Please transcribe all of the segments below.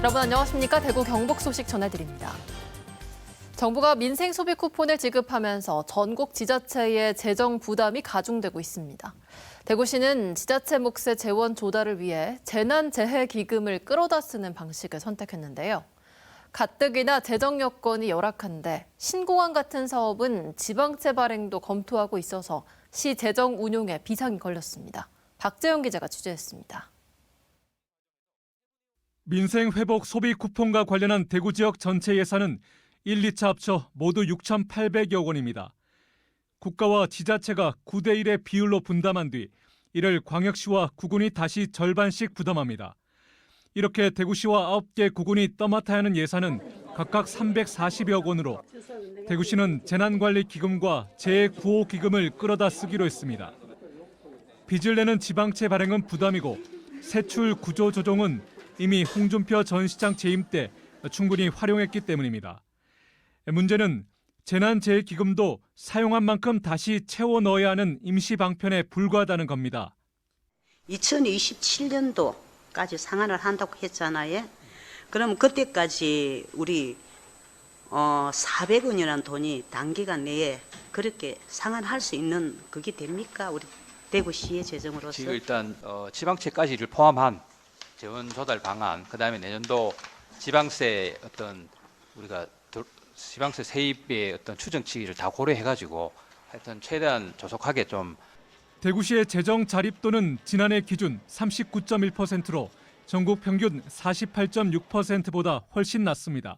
여러분 안녕하십니까? 대구 경북 소식 전해드립니다. 정부가 민생 소비 쿠폰을 지급하면서 전국 지자체의 재정 부담이 가중되고 있습니다. 대구시는 지자체 몫의 재원 조달을 위해 재난재해기금을 끌어다 쓰는 방식을 선택했는데요. 가뜩이나 재정 여건이 열악한데 신공항 같은 사업은 지방채 발행도 검토하고 있어서 시 재정 운용에 비상이 걸렸습니다. 박재영 기자가 취재했습니다. 민생 회복 소비 쿠폰과 관련한 대구 지역 전체 예산은 1, 2차 합쳐 모두 6,800여 원입니다. 국가와 지자체가 9대 1의 비율로 분담한 뒤 이를 광역시와 구군이 다시 절반씩 부담합니다. 이렇게 대구시와 9개 구군이 떠맡아야 하는 예산은 각각 340여 원으로 대구시는 재난관리기금과 재구호기금을 끌어다 쓰기로 했습니다. 빚을 내는 지방채 발행은 부담이고 세출 구조 조정은 이미 홍준표 전 시장 재임 때 충분히 활용했기 때문입니다. 문제는 재난재해기금도 사용한 만큼 다시 채워 넣어야 하는 임시 방편에 불과하다는 겁니다. 2027년도까지 상환을 한다고 했잖아요. 그럼 그때까지 우리 400원이라는 돈이 단기간 내에 그렇게 상환할 수 있는 그게 됩니까? 우리 대구시의 재정으로서. 지금 일단 지방채까지를 포함한 재원 조달 방안, 그다음에 내년도 지방세 우리가 지방세 세입의 추정 시기를 다 고려해가지고 하여튼 최대한 조속하게 좀. 대구시의 재정 자립도는 지난해 기준 39.1%로 전국 평균 48.6%보다 훨씬 낮습니다.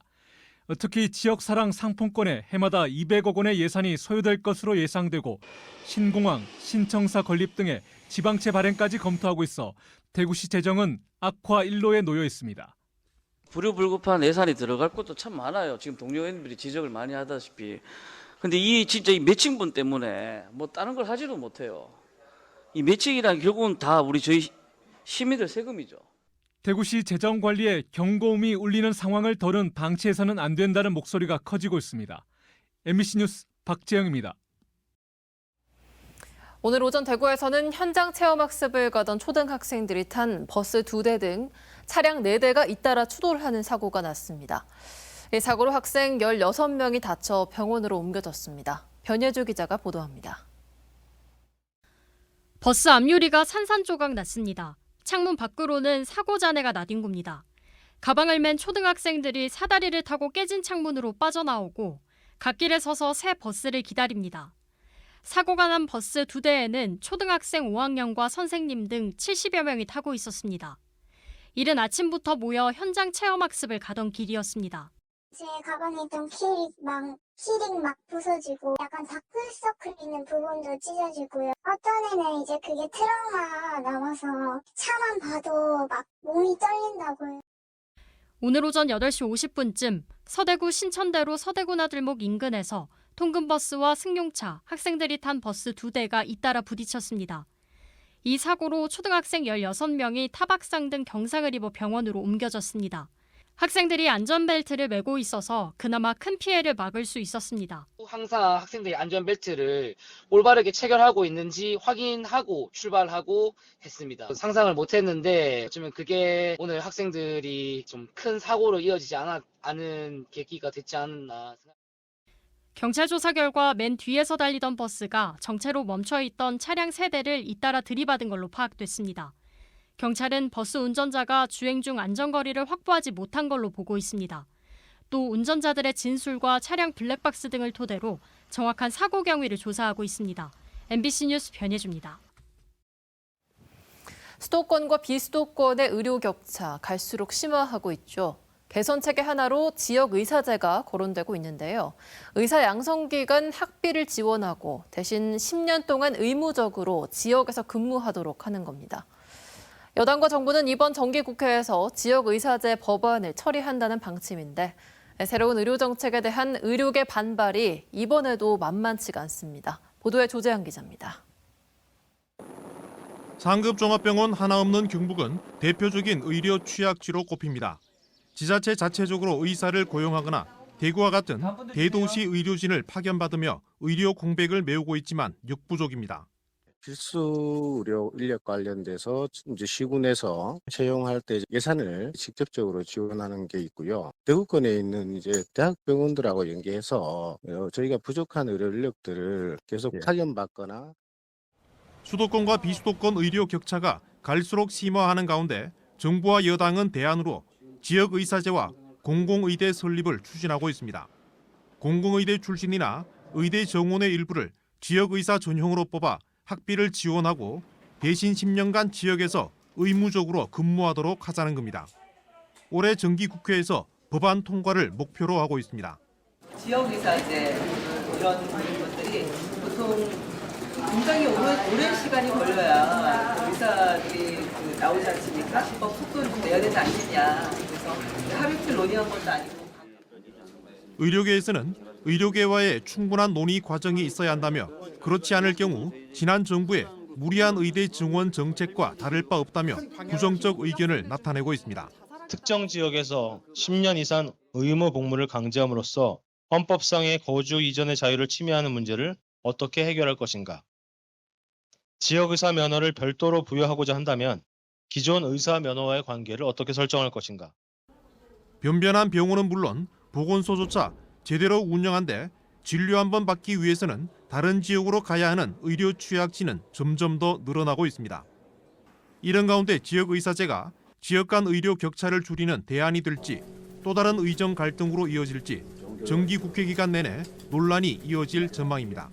특히 지역사랑 상품권에 해마다 200억 원의 예산이 소요될 것으로 예상되고 신공항, 신청사 건립 등의 지방채 발행까지 검토하고 있어 대구시 재정은 악화 일로에 놓여 있습니다. 불효불급한 예산이 들어갈 것도 참 많아요. 지금 동료 의원님들이 지적을 많이 하다시피. 근데 진짜 이 매칭분 때문에 뭐 다른 걸 하지도 못해요. 이 매칭이란 결국은 다 저희 시민들 세금이죠. 대구시 재정 관리에 경고음이 울리는 상황을 더는 방치해서는 안 된다는 목소리가 커지고 있습니다. MBC 뉴스 박재영입니다. 오늘 오전 대구에서는 현장 체험학습을 가던 초등학생들이 탄 버스 2대 등 차량 4대가 잇따라 추돌을 하는 사고가 났습니다. 이 사고로 학생 16명이 다쳐 병원으로 옮겨졌습니다. 변예주 기자가 보도합니다. 버스 앞유리가 산산조각 났습니다. 창문 밖으로는 사고 잔해가 나뒹굽니다. 가방을 맨 초등학생들이 사다리를 타고 깨진 창문으로 빠져나오고 갓길에 서서 새 버스를 기다립니다. 사고가 난 버스 2대에는 초등학생 5학년과 선생님 등 70여 명이 타고 있었습니다. 이른 아침부터 모여 현장 체험학습을 가던 길이었습니다. 제 가방에 있던 키링 막 부서지고 약간 다크서클 있는 부분도 찢어지고요. 어떤 애는 이제 그게 트라우마 남아서 차만 봐도 막 몸이 떨린다고요. 오늘 오전 8시 50분쯤 서대구 신천대로 서대구나들목 인근에서 통근버스와 승용차, 학생들이 탄 버스 2대가 잇따라 부딪혔습니다. 이 사고로 초등학생 16명이 타박상 등 경상을 입어 병원으로 옮겨졌습니다. 학생들이 안전벨트를 매고 있어서 그나마 큰 피해를 막을 수 있었습니다. 항상 학생들이 안전벨트를 올바르게 체결하고 있는지 확인하고 출발하고 했습니다. 상상을 못했는데 어쩌면 그게 오늘 학생들이 좀 큰 사고로 이어지지 않은 계기가 됐지 않았나 생각합니다. 경찰 조사 결과 맨 뒤에서 달리던 버스가 정체로 멈춰있던 차량 3대를 잇따라 들이받은 걸로 파악됐습니다. 경찰은 버스 운전자가 주행 중 안전거리를 확보하지 못한 걸로 보고 있습니다. 또 운전자들의 진술과 차량 블랙박스 등을 토대로 정확한 사고 경위를 조사하고 있습니다. MBC 뉴스 변예주입니다. 수도권과 비수도권의 의료 격차 갈수록 심화하고 있죠. 개선 체계 하나로 지역 의사제가 거론되고 있는데요. 의사 양성 기간 학비를 지원하고 대신 10년 동안 의무적으로 지역에서 근무하도록 하는 겁니다. 여당과 정부는 이번 정기국회에서 지역 의사제 법안을 처리한다는 방침인데 새로운 의료 정책에 대한 의료계 반발이 이번에도 만만치가 않습니다. 보도에 조재한 기자입니다. 상급 종합병원 하나 없는 경북은 대표적인 의료 취약지로 꼽힙니다. 지자체 자체적으로 의사를 고용하거나 대구와 같은 대도시 의료진을 파견받으며 의료 공백을 메우고 있지만 역부족입니다. 필수 의료 인력 관련돼서 이제 시군에서 채용할 때 예산을 직접적으로 지원하는 게 있고요. 대구권에 있는 이제 대학병원들하고 연계해서 저희가 부족한 의료 인력들을 계속 파견받거나. 수도권과 비수도권 의료 격차가 갈수록 심화하는 가운데 정부와 여당은 대안으로 지역의사제와 공공의대 설립을 추진하고 있습니다. 공공의대 출신이나 의대 정원의 일부를 지역의사 전형으로 뽑아 학비를 지원하고 대신 10년간 지역에서 의무적으로 근무하도록 하자는 겁니다. 올해 정기국회에서 법안 통과를 목표로 하고 있습니다. 지역의사제 이런 것들이 보통 굉장히 오랜 시간이 걸려야 의사들이 나오지 않습니까? 법 속도를 좀 내야 되지 않겠냐. 그래서 하루 이틀 논의한 것도 아니고. 의료계에서는 의료계와의 충분한 논의 과정이 있어야 한다며 그렇지 않을 경우 지난 정부의 무리한 의대 증원 정책과 다를 바 없다며 부정적 의견을 나타내고 있습니다. 특정 지역에서 10년 이상 의무 복무를 강제함으로써 헌법상의 거주 이전의 자유를 침해하는 문제를 어떻게 해결할 것인가? 지역의사 면허를 별도로 부여하고자 한다면 기존 의사 면허와의 관계를 어떻게 설정할 것인가? 변변한 병원은 물론 보건소조차 제대로 운영한데 진료 한 번 받기 위해서는 다른 지역으로 가야 하는 의료 취약지는 점점 더 늘어나고 있습니다. 이런 가운데 지역의사제가 지역 간 의료 격차를 줄이는 대안이 될지 또 다른 의정 갈등으로 이어질지 정기국회 기간 내내 논란이 이어질 전망입니다.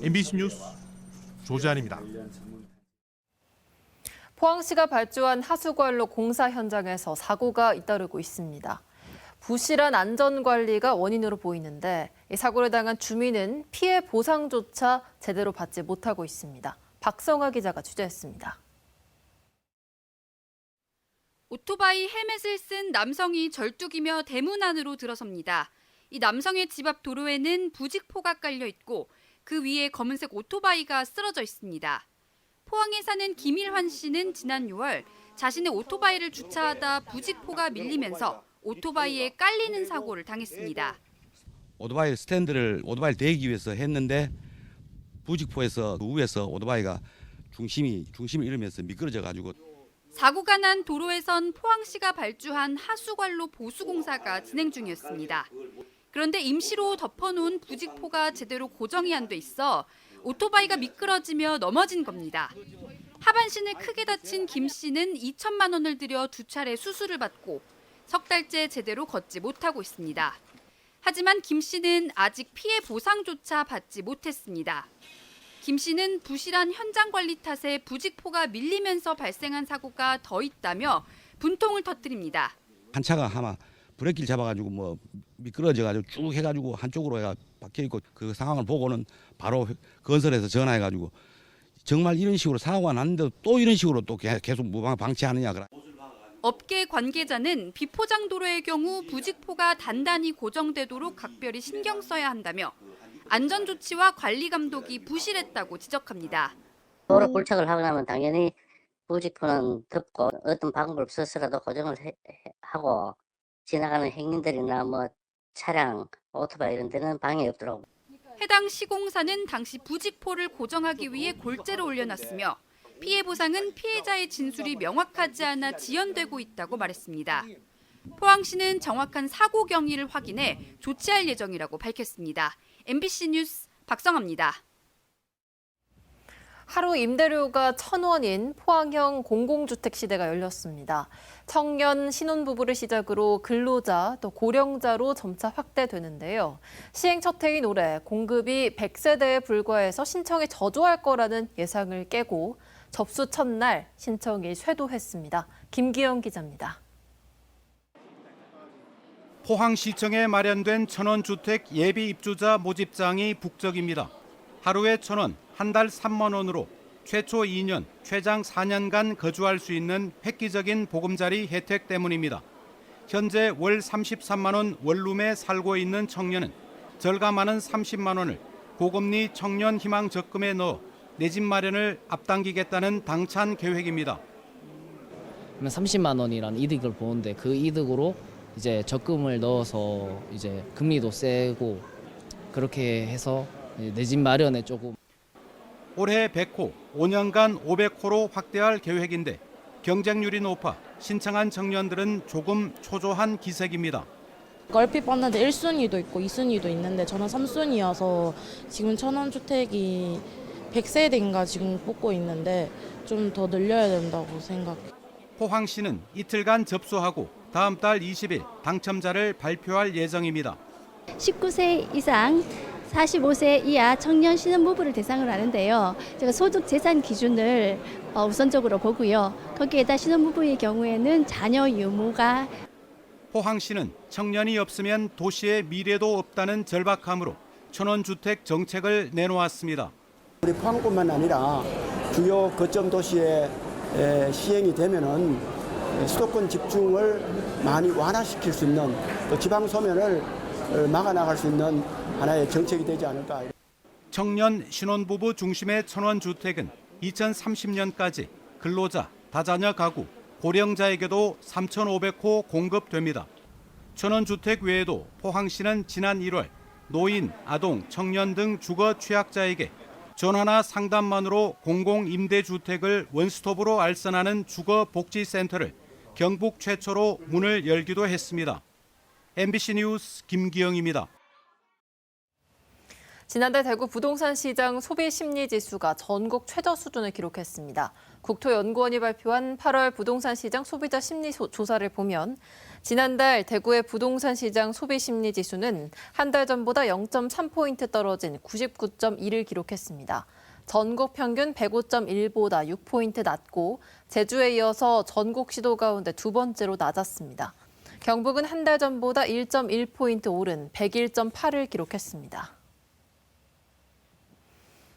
MBC 뉴스 조재환입니다. 포항시가 발주한 하수관로 공사 현장에서 사고가 잇따르고 있습니다. 부실한 안전관리가 원인으로 보이는데 이 사고를 당한 주민은 피해 보상조차 제대로 받지 못하고 있습니다. 박성아 기자가 취재했습니다. 오토바이 헬멧을 쓴 남성이 절뚝이며 대문 안으로 들어섭니다. 이 남성의 집 앞 도로에는 부직포가 깔려 있고 그 위에 검은색 오토바이가 쓰러져 있습니다. 포항에 사는 김일환 씨는 지난 6월 자신의 오토바이를 주차하다 부직포가 밀리면서 오토바이에 깔리는 사고를 당했습니다. 오토바이 스탠드를 오토바이를 대기 위해서 했는데 부직포에서 위에서 오토바이가 중심을 잃으면서 미끄러져 가지고 사고가 난 도로에선 포항시가 발주한 하수관로 보수 공사가 진행 중이었습니다. 그런데 임시로 덮어놓은 부직포가 제대로 고정이 안 돼 있어 오토바이가 미끄러지며 넘어진 겁니다. 하반신을 크게 다친 김 씨는 2천만 원을 들여 2차례 수술을 받고 석 달째 제대로 걷지 못하고 있습니다. 하지만 김 씨는 아직 피해 보상조차 받지 못했습니다. 김 씨는 부실한 현장 관리 탓에 부직포가 밀리면서 발생한 사고가 더 있다며 분통을 터뜨립니다. 한 차가 아마 브레이크를 잡아가지고 뭐 미끄러져가지고 쭉 해가지고 한쪽으로 해가 박혀 있고 그 상황을 보고는 바로 건설에서 전화해가지고 정말 이런 식으로 사고가 났는데 또 이런 식으로 또 계속 무방 방치하느냐. 업계 관계자는 비포장 도로의 경우 부직포가 단단히 고정되도록 각별히 신경 써야 한다며 안전조치와 관리 감독이 부실했다고 지적합니다. 도로 굴착을 하고 나면 당연히 부직포는 덮고 어떤 방법을 써서라도 고정을 하고 지나가는 행인들이나 뭐 차량, 오토바이 이런 데는 방해가 없더라고요. 해당 시공사는 당시 부직포를 고정하기 위해 골재를 올려놨으며 피해 보상은 피해자의 진술이 명확하지 않아 지연되고 있다고 말했습니다. 포항시는 정확한 사고 경위를 확인해 조치할 예정이라고 밝혔습니다. MBC 뉴스 박성아입니다. 하루 임대료가 1,000원인 포항형 공공주택 시대가 열렸습니다. 청년 신혼부부를 시작으로 근로자 또 고령자로 점차 확대되는데요. 시행 첫 해인 올해 공급이 100세대에 불과해서 신청이 저조할 거라는 예상을 깨고 접수 첫날 신청이 쇄도했습니다. 김기영 기자입니다. 포항시청에 마련된 천원주택 예비 입주자 모집장이 북적입니다. 하루에 1,000원, 한 달 3만 원으로 최초 2년, 최장 4년간 거주할 수 있는 획기적인 보금자리 혜택 때문입니다. 현재 월 33만 원 원룸에 살고 있는 청년은 절감하는 30만 원을 고금리 청년 희망 적금에 넣어 내 집 마련을 앞당기겠다는 당찬 계획입니다. 30만 원이라는 이득을 보는데 그 이득으로 이제 적금을 넣어서 이제 금리도 세고 그렇게 해서 내 집 마련에 조금. 올해 100호 5년간 500호로 확대할 계획인데 경쟁률이 높아 신청한 청년들은 조금 초조한 기색입니다. 얼핏 봤는데 1순위도 있고 2순위도 있는데 저는 3순위여서 지금 천원주택이 100세대인가 지금 뽑고 있는데 좀 더 늘려야 된다고 생각해요. 포항시는 이틀간 접수하고 다음 달 20일 당첨자를 발표할 예정입니다. 19세 이상 45세 이하 청년 신혼부부를 대상으로 하는데요. 제가 소득 재산 기준을 우선적으로 보고요. 거기에다 신혼부부의 경우에는 자녀 유무가 포항시는 청년이 없으면 도시의 미래도 없다는 절박함으로 천원주택 정책을 내놓았습니다. 우리 포항뿐만 아니라 주요 거점 도시에 시행이 되면은 수도권 집중을 많이 완화시킬 수 있는 또 지방 소멸을 막아 나갈 수 있는 하나의 정책이 되지 않을까. 청년 신혼부부 중심의 천원주택은 2030년까지 근로자, 다자녀 가구, 고령자에게도 3,500호 공급됩니다. 천원주택 외에도 포항시는 지난 1월 노인, 아동, 청년 등 주거 취약자에게 전화나 상담만으로 공공임대주택을 원스톱으로 알선하는 주거복지센터를 경북 최초로 문을 열기도 했습니다. MBC 뉴스 김기영입니다. 지난달 대구 부동산 시장 소비심리지수가 전국 최저 수준을 기록했습니다. 국토연구원이 발표한 8월 부동산 시장 소비자 심리 조사를 보면 지난달 대구의 부동산 시장 소비심리지수는 한 달 전보다 0.3포인트 떨어진 99.1을 기록했습니다. 전국 평균 105.1보다 6포인트 낮고 제주에 이어서 전국 시도 가운데 두 번째로 낮았습니다. 경북은 한 달 전보다 1.1포인트 오른 101.8을 기록했습니다.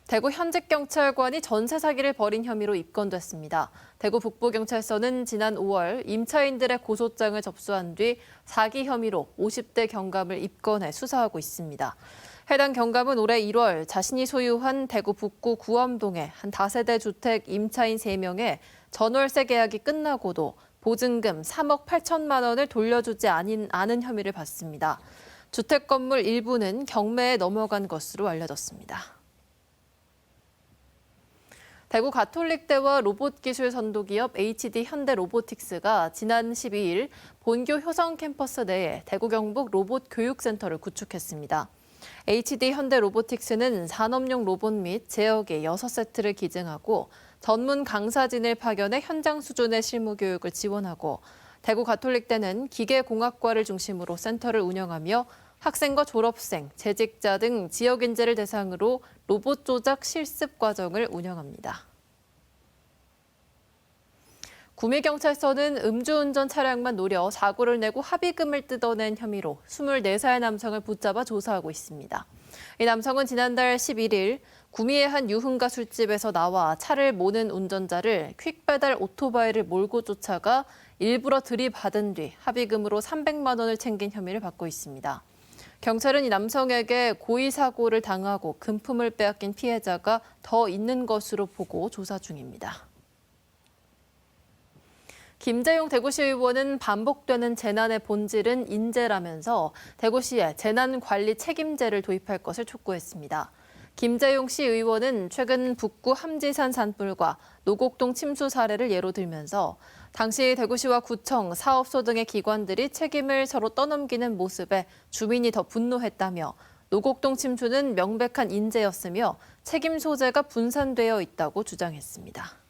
대구 현직경찰관이 전세 사기를 벌인 혐의로 입건됐습니다. 대구 북부경찰서는 지난 5월 임차인들의 고소장을 접수한 뒤 사기 혐의로 50대 경감을 입건해 수사하고 있습니다. 해당 경감은 올해 1월 자신이 소유한 대구 북구 구엄동의 한 다세대 주택 임차인 3명의 전월세 계약이 끝나고도 보증금 3억 8천만 원을 돌려주지 않은 혐의를 받습니다. 주택 건물 일부는 경매에 넘어간 것으로 알려졌습니다. 대구 가톨릭대와 로봇기술 선도기업 HD 현대로보틱스가 지난 12일 본교 효성 캠퍼스 내에 대구 경북 로봇 교육센터를 구축했습니다. HD 현대로보틱스는 산업용 로봇 및 제어기 6세트를 기증하고 전문 강사진을 파견해 현장 수준의 실무 교육을 지원하고 대구 가톨릭대는 기계공학과를 중심으로 센터를 운영하며 학생과 졸업생, 재직자 등 지역 인재를 대상으로 로봇 조작 실습 과정을 운영합니다. 구미경찰서는 음주운전 차량만 노려 사고를 내고 합의금을 뜯어낸 혐의로 24살 남성을 붙잡아 조사하고 있습니다. 이 남성은 지난달 11일 구미의 한 유흥가 술집에서 나와 차를 모는 운전자를 퀵배달 오토바이를 몰고 쫓아가 일부러 들이받은 뒤 합의금으로 300만 원을 챙긴 혐의를 받고 있습니다. 경찰은 이 남성에게 고의 사고를 당하고 금품을 빼앗긴 피해자가 더 있는 것으로 보고 조사 중입니다. 김재용 대구시 의원은 반복되는 재난의 본질은 인재라면서 대구시에 재난관리 책임제를 도입할 것을 촉구했습니다. 김재용 시 의원은 최근 북구 함지산 산불과 노곡동 침수 사례를 예로 들면서 당시 대구시와 구청, 사업소 등의 기관들이 책임을 서로 떠넘기는 모습에 주민이 더 분노했다며 노곡동 침수는 명백한 인재였으며 책임 소재가 분산되어 있다고 주장했습니다.